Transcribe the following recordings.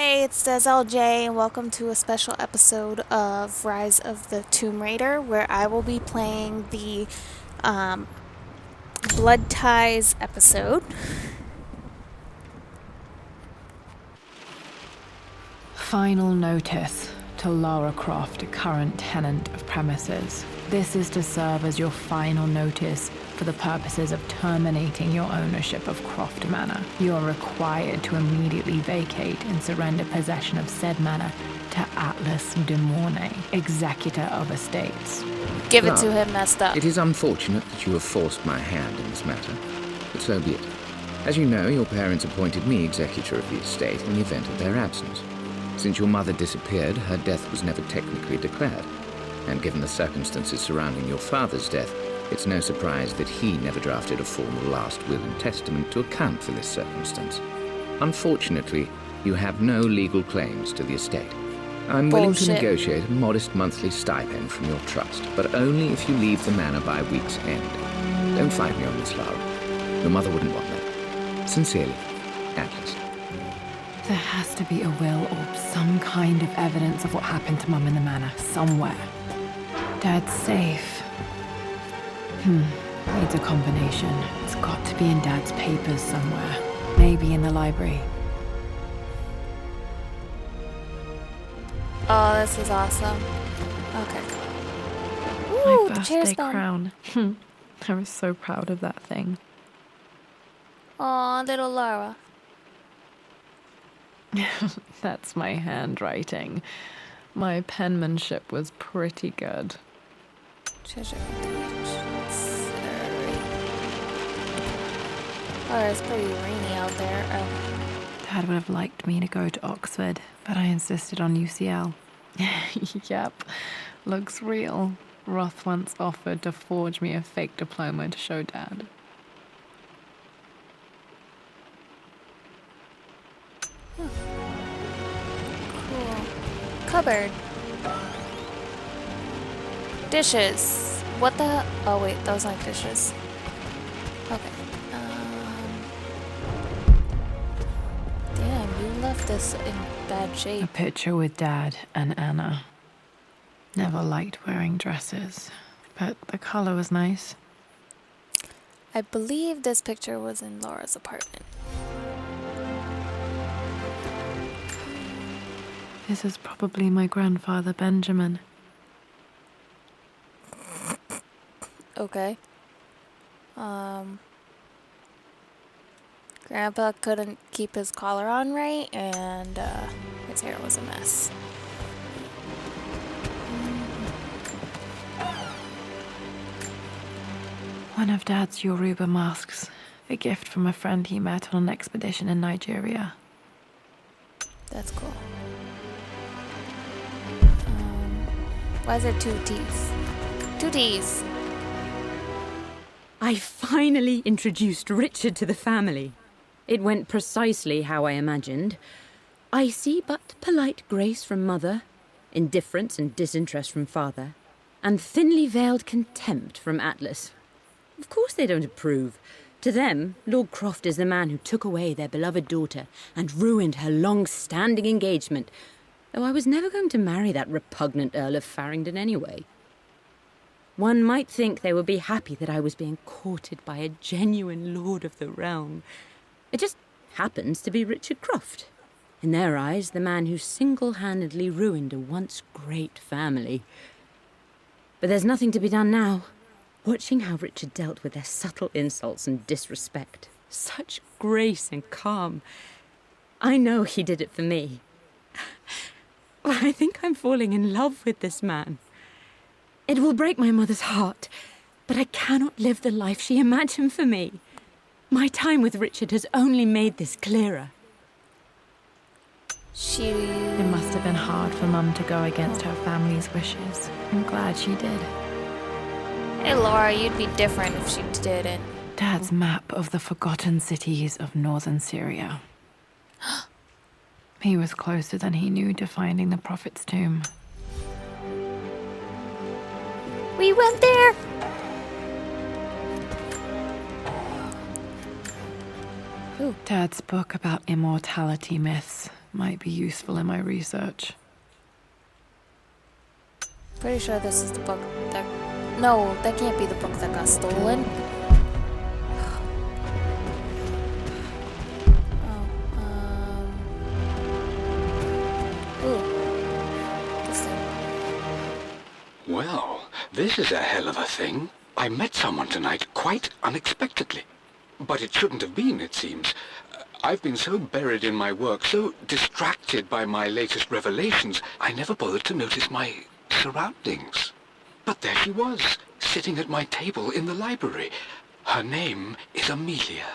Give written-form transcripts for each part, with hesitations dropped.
Hey, it's DesLJ, and welcome to a special episode of Rise of the Tomb Raider, where I will be playing the um, Blood Ties episode. Final notice to Lara Croft, current tenant of premises. This is to serve as your final notice for the purposes of terminating your ownership of Croft Manor. You are required to immediately vacate and surrender possession of said manor to Atlas de Mornay, executor of estates. Give it to him messed up. It is unfortunate that you have forced my hand in this matter, but so be it. As you know, your parents appointed me executor of the estate in the event of their absence. Since your mother disappeared, her death was never technically declared. And given the circumstances surrounding your father's death, it's no surprise that he never drafted a formal last will and testament to account for this circumstance. Unfortunately, you have no legal claims to the estate. I'm willing to negotiate a modest monthly stipend from your trust, but only if you leave the manor by week's end. Don't fight me on this, Lara. Your mother wouldn't want that. Sincerely, Atlas. There has to be a will or some kind of evidence of what happened to Mum in the manor, somewhere. Dad's safe. Needs a combination. It's got to be in Dad's papers somewhere. Maybe in the library. Oh, this is awesome. Okay, cool. Ooh, My the chair's birthday done. crown. I was so proud of that thing. Aw, little Lara. That's my handwriting. My penmanship was pretty good. Treasure. Oh, it's pretty rainy out there. Dad would have liked me to go to Oxford, but I insisted on UCL. Yep, looks real. Roth once offered to forge me a fake diploma to show Dad. Cool. Cupboard. Dishes. What the? Oh wait, those aren't dishes. Okay. Damn, you left this in bad A shape. picture with Dad and Anna. Never liked wearing dresses, but the color was nice. I believe this picture was in Laura's apartment. This is probably my grandfather, Benjamin. Okay. Grandpa couldn't keep his collar on right, and his hair was a mess. One of Dad's Yoruba masks, a gift from a friend he met on an expedition in Nigeria. That's cool. Why is there two T's? Two T's. I finally introduced Richard to the family. It went precisely how I imagined. I see but polite grace from mother, indifference and disinterest from father, and thinly veiled contempt from Atlas. Of course they don't approve. To them, Lord Croft is the man who took away their beloved daughter and ruined her long-standing engagement, though I was never going to marry that repugnant Earl of Farringdon anyway. One might think they would be happy that I was being courted by a genuine lord of the realm. It just happens to be Richard Croft. In their eyes, the man who single-handedly ruined a once great family. But there's nothing to be done now. Watching how Richard dealt with their subtle insults and disrespect. Such grace and calm. I know he did it for me. I think I'm falling in love with this man. It will break my mother's heart, but I cannot live the life she imagined for me. My time with Richard has only made this clearer. It must have been hard for Mum to go against her family's wishes. I'm glad she did. Hey Laura, you'd be different if she didn't. Dad's map of the forgotten cities of northern Syria. He was closer than he knew to finding the Prophet's tomb. We went there! Ooh. Dad's book about immortality myths. Might be useful in my research. Pretty sure this is the book that... No, that can't be the book that got stolen. This thing. Well, this is a hell of a thing. I met someone tonight quite unexpectedly. But it shouldn't have been, it seems. I've been so buried in my work, so distracted by my latest revelations, I never bothered to notice my surroundings. But there she was, sitting at my table in the library. Her name is Amelia.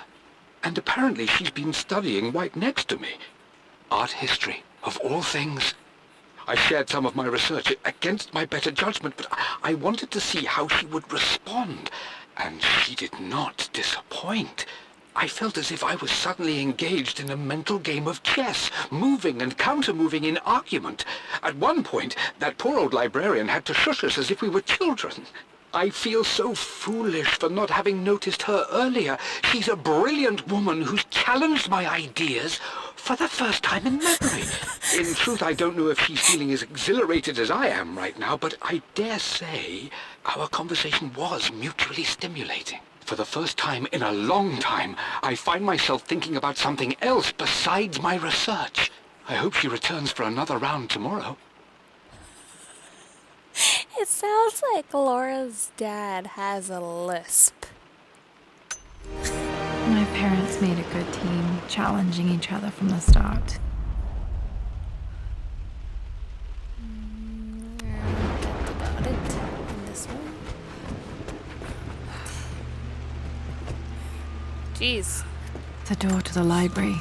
And apparently she's been studying right next to me. Art history, of all things. I shared some of my research against my better judgment, but I wanted to see how she would respond. And she did not disappoint. I felt as if I was suddenly engaged in a mental game of chess, moving and counter-moving in argument. At one point, that poor old librarian had to shush us as if we were children. I feel so foolish for not having noticed her earlier. She's a brilliant woman who's challenged my ideas for the first time in memory. In truth, I don't know if she's feeling as exhilarated as I am right now, but I dare say our conversation was mutually stimulating. For the first time in a long time, I find myself thinking about something else besides my research. I hope she returns for another round tomorrow. It sounds like Laura's dad has a lisp. My parents made a good team, challenging each other from the start. Talked about it in this one. Jeez. The door to the library.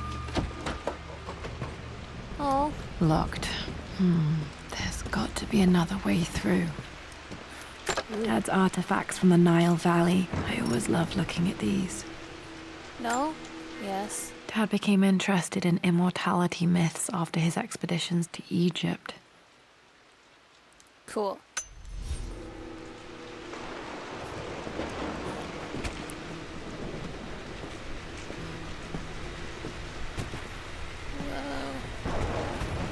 Oh. Locked. There's got to be another way through. Dad's artifacts from the Nile Valley. I always loved looking at these. No? Yes. Dad became interested in immortality myths after his expeditions to Egypt. Cool.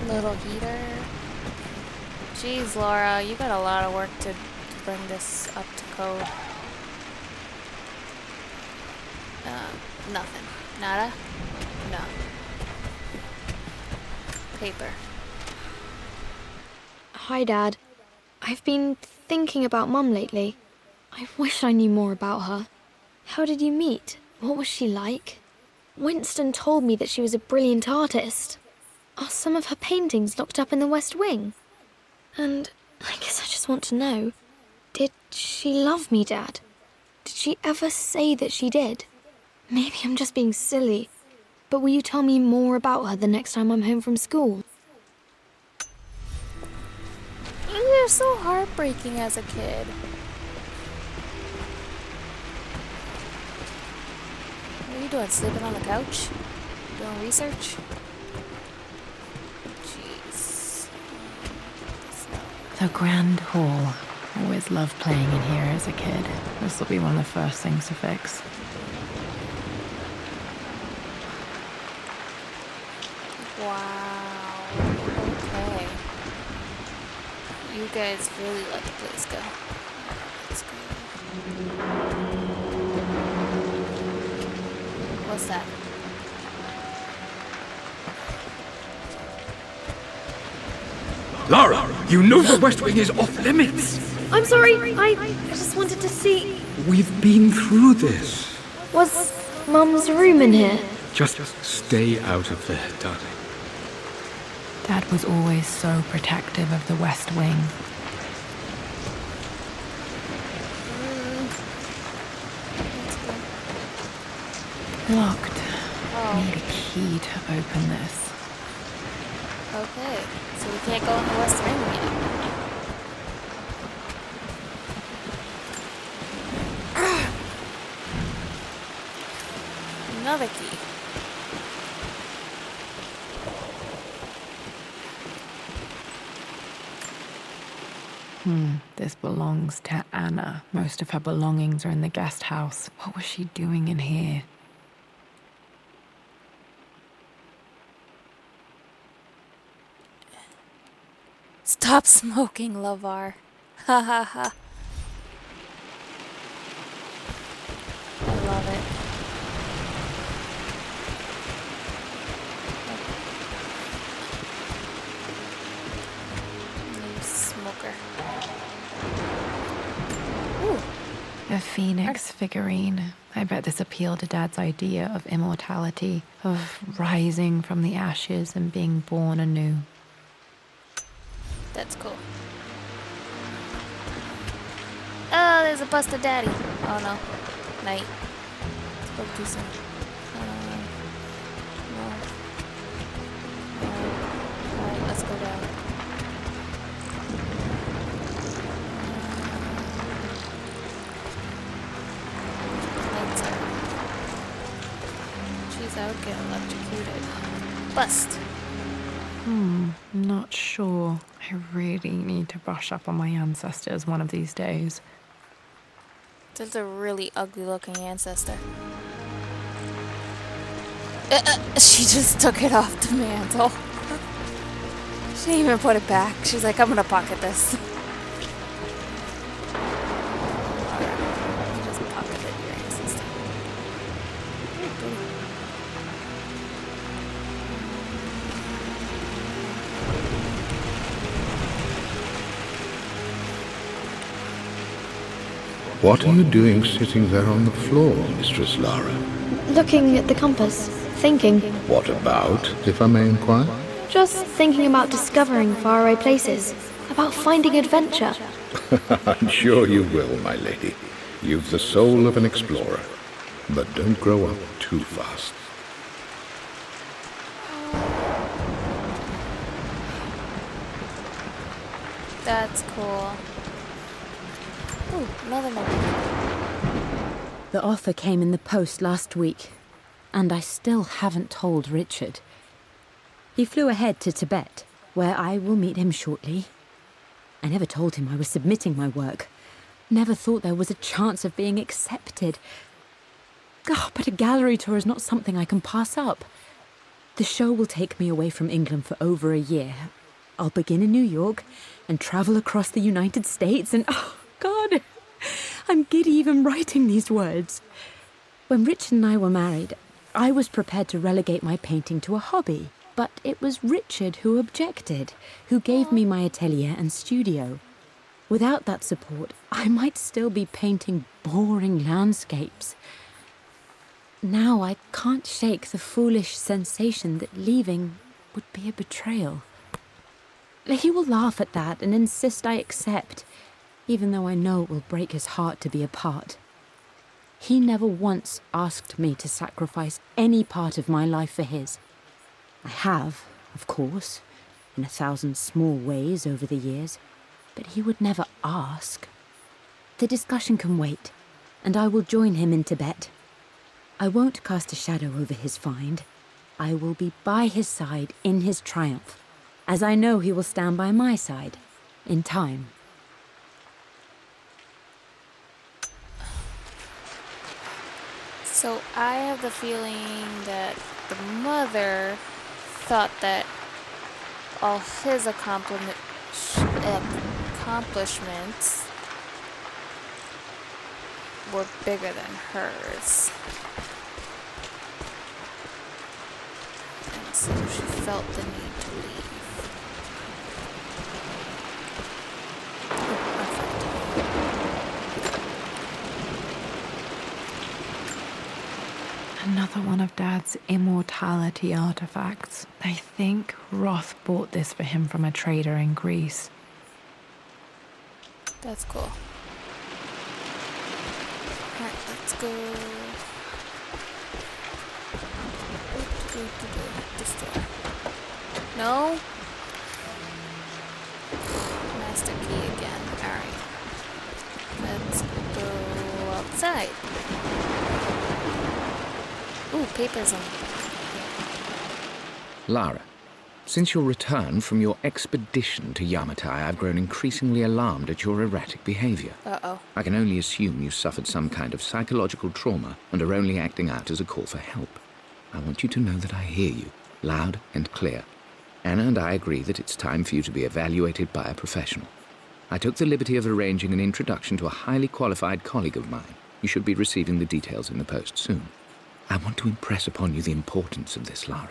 Little heater. Jeez, Laura, you got a lot of work to bring this up to code. Nothing. Nada? No. Paper. Hi, Dad. I've been thinking about Mum lately. I wish I knew more about her. How did you meet? What was she like? Winston told me that she was a brilliant artist. Are some of her paintings locked up in the West Wing? And I guess I just want to know, did she love me, Dad? Did she ever say that she did? Maybe I'm just being silly, but will you tell me more about her the next time I'm home from school? You're so heartbreaking as a kid. What are you doing? Sleeping on the couch? Doing research? Jeez. The Grand Hall. Always loved playing in here as a kid. This will be one of the first things to fix. Wow. Okay. You guys really let the place go. Let's go. What's that? Lara, you know the West Wing is off limits. I'm sorry, I just wanted to see... We've been through this. Was Mum's room in here? Just stay out of there, darling. Dad was always so protective of the West Wing. Locked. Need a key to open this. Okay, so we can't go in the West Wing yet. Another key. This belongs to Anna. Most of her belongings are in the guest house. What was she doing in here? Stop smoking, Lavar. Ha ha ha. I love it. You smoker. Ooh. A phoenix figurine. I bet this appealed to Dad's idea of immortality, of rising from the ashes and being born anew. That's cool. Oh, there's a busted daddy. Oh no. Night. Spoke too soon. No. Alright, let's go down. Lights are. Jeez, I would get electrocuted. Bust. Not sure. I really need to brush up on my ancestors one of these days. That's a really ugly looking ancestor. She just took it off the mantle. She didn't even put it back. She's like, I'm gonna pocket this. You just pocketed your ancestor. What are you doing sitting there on the floor, Mistress Lara? Looking at the compass, thinking. What about, if I may inquire? Just thinking about discovering faraway places, about finding adventure. I'm sure you will, my lady. You've the soul of an explorer. But don't grow up too fast. That's cool. Ooh, another notebook. The offer came in the post last week, and I still haven't told Richard. He flew ahead to Tibet, where I will meet him shortly. I never told him I was submitting my work. Never thought there was a chance of being accepted. Oh, but a gallery tour is not something I can pass up. The show will take me away from England for over a year. I'll begin in New York and travel across the United States and... oh, God, I'm giddy even writing these words. When Richard and I were married, I was prepared to relegate my painting to a hobby, but it was Richard who objected, who gave me my atelier and studio. Without that support, I might still be painting boring landscapes. Now I can't shake the foolish sensation that leaving would be a betrayal. He will laugh at that and insist I accept, even though I know it will break his heart to be apart. He never once asked me to sacrifice any part of my life for his. I have, of course, in 1,000 small ways over the years, but he would never ask. The discussion can wait, and I will join him in Tibet. I won't cast a shadow over his find. I will be by his side in his triumph, as I know he will stand by my side, in time. So I have the feeling that the mother thought that all his accomplishments were bigger than hers. And so she felt the need to leave. Another one of Dad's immortality artifacts. I think Roth bought this for him from a trader in Greece. That's cool. Alright, let's go. This door. No? Master key again. Alright. Let's go outside. Ooh, papers on. Lara, since your return from your expedition to Yamatai, I've grown increasingly alarmed at your erratic behavior. Uh-oh. I can only assume you suffered some kind of psychological trauma and are only acting out as a call for help. I want you to know that I hear you, loud and clear. Anna and I agree that it's time for you to be evaluated by a professional. I took the liberty of arranging an introduction to a highly qualified colleague of mine. You should be receiving the details in the post soon. I want to impress upon you the importance of this, Lara.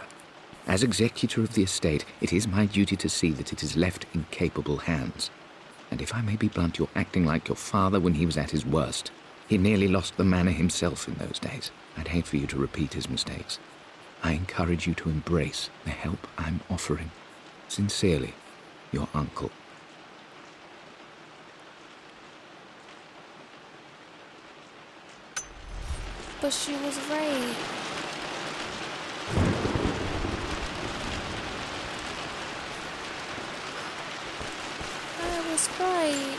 As executor of the estate, it is my duty to see that it is left in capable hands. And if I may be blunt, you're acting like your father when he was at his worst. He nearly lost the manor himself in those days. I'd hate for you to repeat his mistakes. I encourage you to embrace the help I'm offering. Sincerely, your uncle. But she was right. I was right.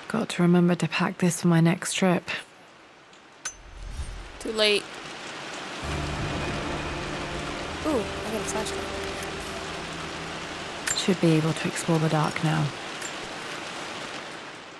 Got to remember to pack this for my next trip. Too late. Ooh, I got a flashlight. Should be able to explore the dark now.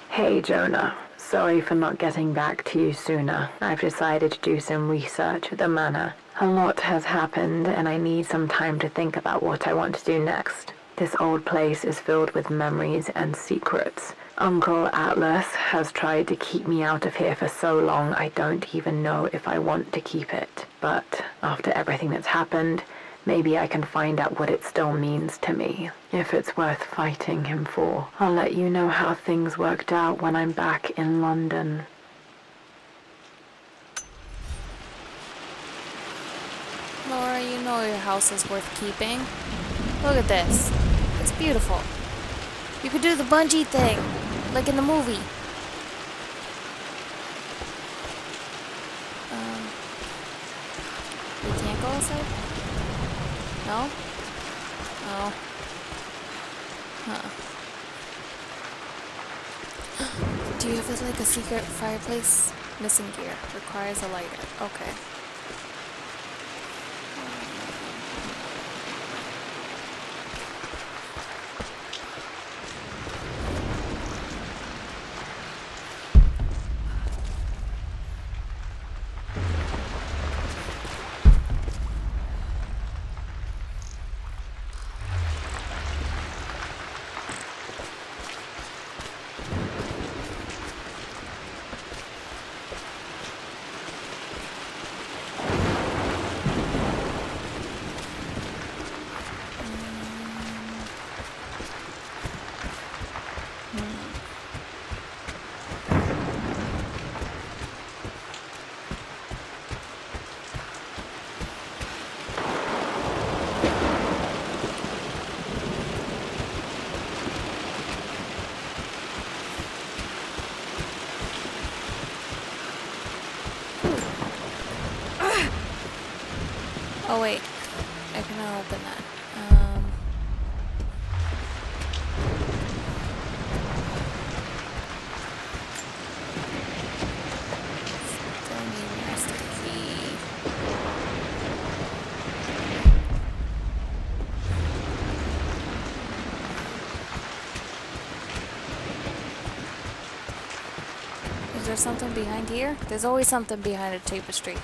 Hey, Jonah. Sorry for not getting back to you sooner. I've decided to do some research at the manor. A lot has happened, and I need some time to think about what I want to do next. This old place is filled with memories and secrets. Uncle Atlas has tried to keep me out of here for so long, I don't even know if I want to keep it. But after everything that's happened, maybe I can find out what it still means to me. If it's worth fighting him for, I'll let you know how things worked out when I'm back in London. Laura, you know your house is worth keeping. Look at this. It's beautiful. You could do the bungee thing, like in the movie. We can't go outside? No? Oh. Do you have like a secret fireplace? Missing gear. Requires a lighter. Okay. Oh wait, I cannot open that. Still need master key. Is there something behind here? There's always something behind a tapestry.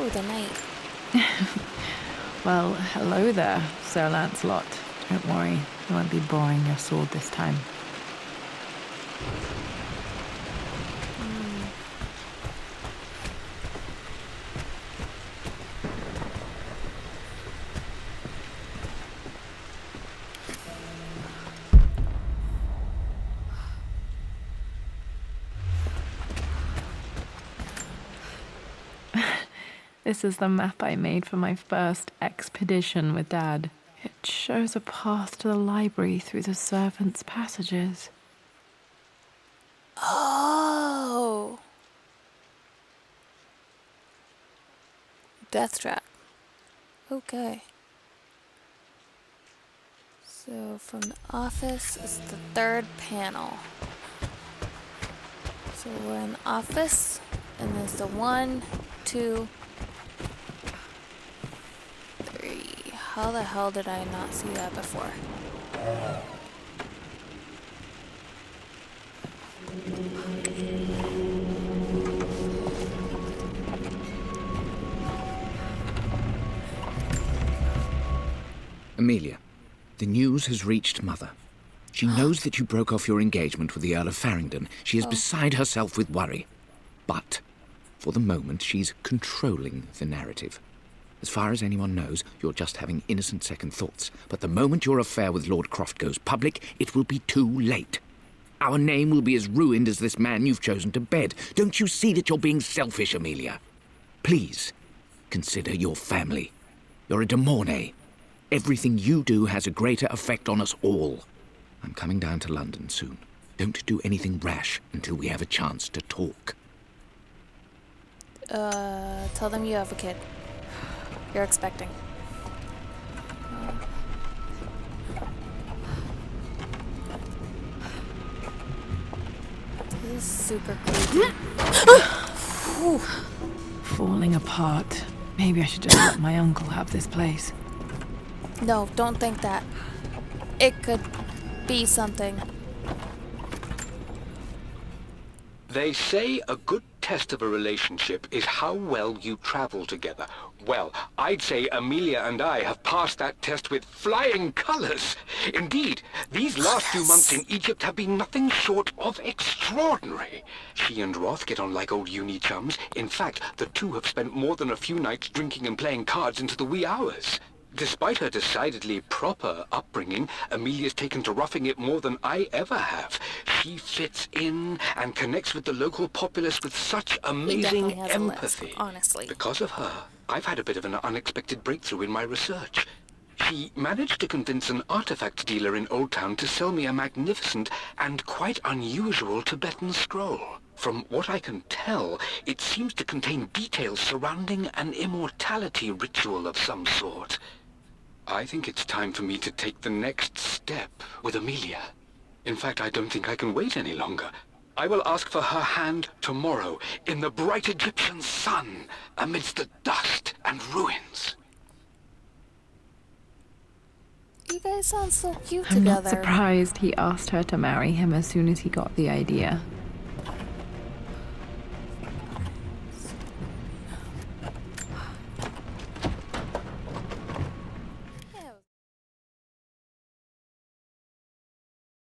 Ooh, the knight. Well, hello there, Sir Lancelot. Don't worry, I won't be boring your sword this time. This is the map I made for my first expedition with Dad. It shows a path to the library through the servants' passages. Oh! Death trap. Okay. So from the office is the third panel. So we're in the office, and there's the 1, 2, 3. How the hell did I not see that before? Amelia, the news has reached Mother. She knows that you broke off your engagement with the Earl of Farringdon. She is beside herself with worry. But, for the moment, she's controlling the narrative. As far as anyone knows, you're just having innocent second thoughts. But the moment your affair with Lord Croft goes public, it will be too late. Our name will be as ruined as this man you've chosen to bed. Don't you see that you're being selfish, Amelia? Please, consider your family. You're a de Mornay. Everything you do has a greater effect on us all. I'm coming down to London soon. Don't do anything rash until we have a chance to talk. Tell them you have a kid. You're expecting. This is super creepy. Falling apart. Maybe I should just let my uncle have this place. No, don't think that. It could be something. They say a good test of a relationship is how well you travel together. Well, I'd say Amelia and I have passed that test with flying colors. Indeed, these last few months in Egypt have been nothing short of extraordinary. She and Roth get on like old uni chums. In fact, the two have spent more than a few nights drinking and playing cards into the wee hours. Despite her decidedly proper upbringing, Amelia's taken to roughing it more than I ever have. She fits in and connects with the local populace with such amazing definitely has a empathy. lisp, honestly. Because of her, I've had a bit of an unexpected breakthrough in my research. She managed to convince an artifact dealer in Old Town to sell me a magnificent and quite unusual Tibetan scroll. From what I can tell, it seems to contain details surrounding an immortality ritual of some sort. I think it's time for me to take the next step with Amelia. In fact, I don't think I can wait any longer. I will ask for her hand tomorrow in the bright Egyptian sun amidst the dust and ruins. You guys sound so cute I'm together. not surprised he asked her to marry him as soon as he got the idea.